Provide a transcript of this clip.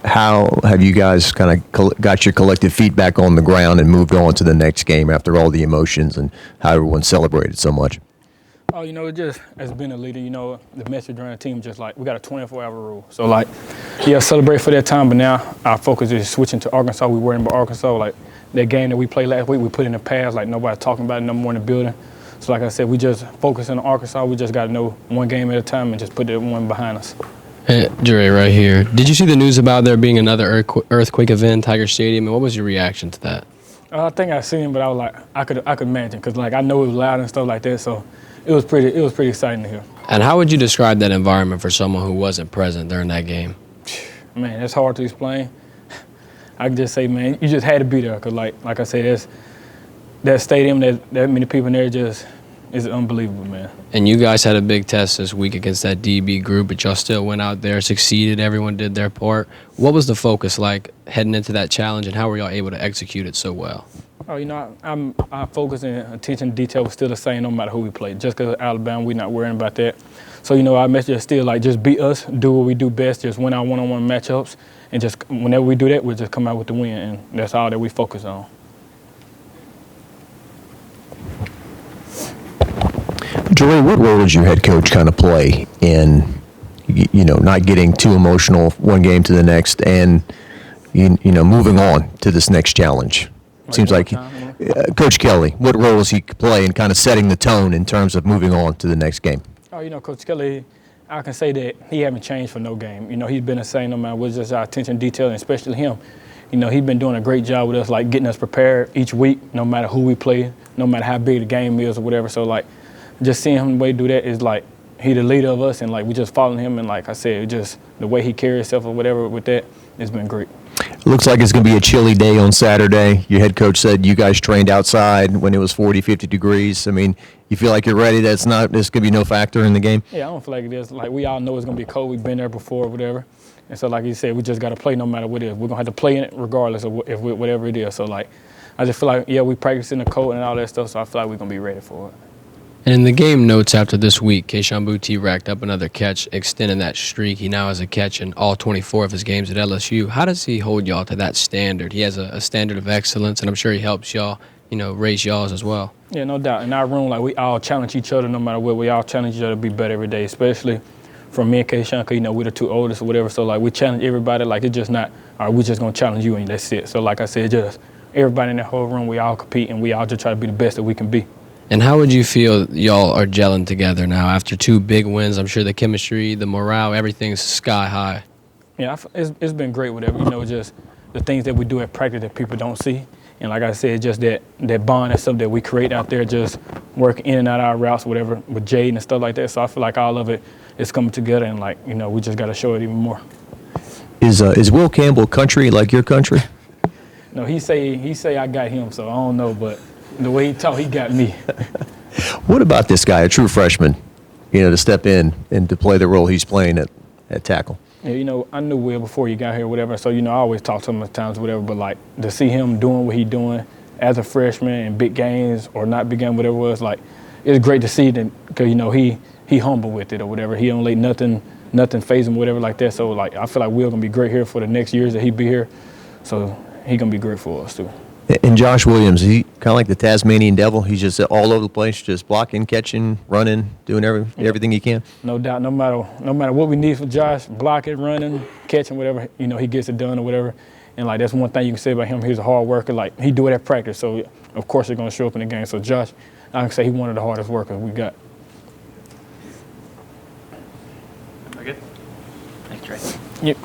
How have you guys kind of got your collective feedback on the ground and moved on to the next game after all the emotions and how everyone celebrated so much? Oh, it just, as being a leader, the message around the team just like, we got a 24-hour rule. So, like, yeah, celebrate for that time, but now our focus is switching to Arkansas. We're worrying about Arkansas. Like, that game that we played last week, we put in the past, like, nobody talking about it no more in the building. So, like I said, we just focusing on Arkansas. We just got to know one game at a time and just put that one behind us. Hey, Jaray, right here. Did you see the news about there being another earthquake event in Tiger Stadium, and what was your reaction to that? I think I seen it, but I was like, I could imagine, because, like, I know it was loud and stuff like that, so it was pretty exciting to hear. And how would you describe that environment for someone who wasn't present during that game? Man, it's hard to explain. I can just say, man, you just had to be there, because like I said, that stadium, that many people in there just is unbelievable, man. And you guys had a big test this week against that DB group, but y'all still went out there, succeeded, everyone did their part. What was the focus like heading into that challenge, and how were y'all able to execute it so well? Oh, our focus and attention to detail was still the same no matter who we played. Just because of Alabama, we're not worrying about that. So, our message is still like, just beat us, do what we do best, just win our one-on-one matchups, and just whenever we do that, we'll just come out with the win, and that's all that we focus on. Jaray, what role does your head coach kind of play in, not getting too emotional one game to the next and, moving on to this next challenge? Seems like Coach Kelly, what role does he play in kind of setting the tone in terms of moving on to the next game? Oh, Coach Kelly, I can say that he haven't changed for no game. He's been the same no matter what, just our attention to detail, and especially him. He's been doing a great job with us, like getting us prepared each week, no matter who we play, no matter how big the game is or whatever. So, like, just seeing him the way he do that is like, he the leader of us, and like we just following him, and like I said, just the way he carries himself or whatever with that, it's been great. It looks like it's going to be a chilly day on Saturday. Your head coach said you guys trained outside when it was 40, 50 degrees. I mean, you feel like you're ready? There's going to be no factor in the game? Yeah, I don't feel like it is. Like, we all know it's going to be cold. We've been there before or whatever. And so, like you said, we just got to play no matter what it is. We're going to have to play in it regardless of whatever it is. So, like, I just feel like, yeah, we practice in the cold and all that stuff, so I feel like we're going to be ready for it. And in the game notes after this week, Kayshon Boutte racked up another catch, extending that streak. He now has a catch in all 24 of his games at LSU. How does he hold y'all to that standard? He has a standard of excellence, and I'm sure he helps y'all, raise y'all's as well. Yeah, no doubt. In our room, like, we all challenge each other no matter what. We all challenge each other to be better every day, especially from me and Kayshon, because, we're the two oldest or whatever. So, like, we challenge everybody. Like, it's just not, all right, we're just going to challenge you and that's it. So, like I said, just everybody in that whole room, we all compete, and we all just try to be the best that we can be. And how would you feel y'all are gelling together now after two big wins? I'm sure the chemistry, the morale, everything's sky high. Yeah, it's been great with it. Just the things that we do at practice that people don't see. And like I said, just that bond and stuff that we create out there, just working in and out our routes, whatever, with Jade and stuff like that. So I feel like all of it is coming together, and like, we just got to show it even more. Is Will Campbell country like your country? No, he say I got him, so I don't know, but the way he talk, he got me. What about this guy, a true freshman, to step in and to play the role he's playing at tackle? Yeah, I knew Will before he got here, whatever. So, I always talk to him at times, whatever. But, like, to see him doing what he's doing as a freshman in big games or not big games, whatever it was, like, it's great to see that because, he humble with it or whatever. He don't let nothing phase him, whatever like that. So, like, I feel like Will's going to be great here for the next years that he be here. So, he's going to be great for us, too. And Josh Williams, he kind of like the Tasmanian devil. He's just all over the place, just blocking, catching, running, doing everything he can. No doubt. No matter what we need for Josh, blocking, running, catching, whatever, he gets it done or whatever. And, like, that's one thing you can say about him. He's a hard worker. Like, he do it at practice. So, of course, it's going to show up in the game. So, Josh, I can say he's one of the hardest workers we got. Very good. Thanks, Trey. Yep.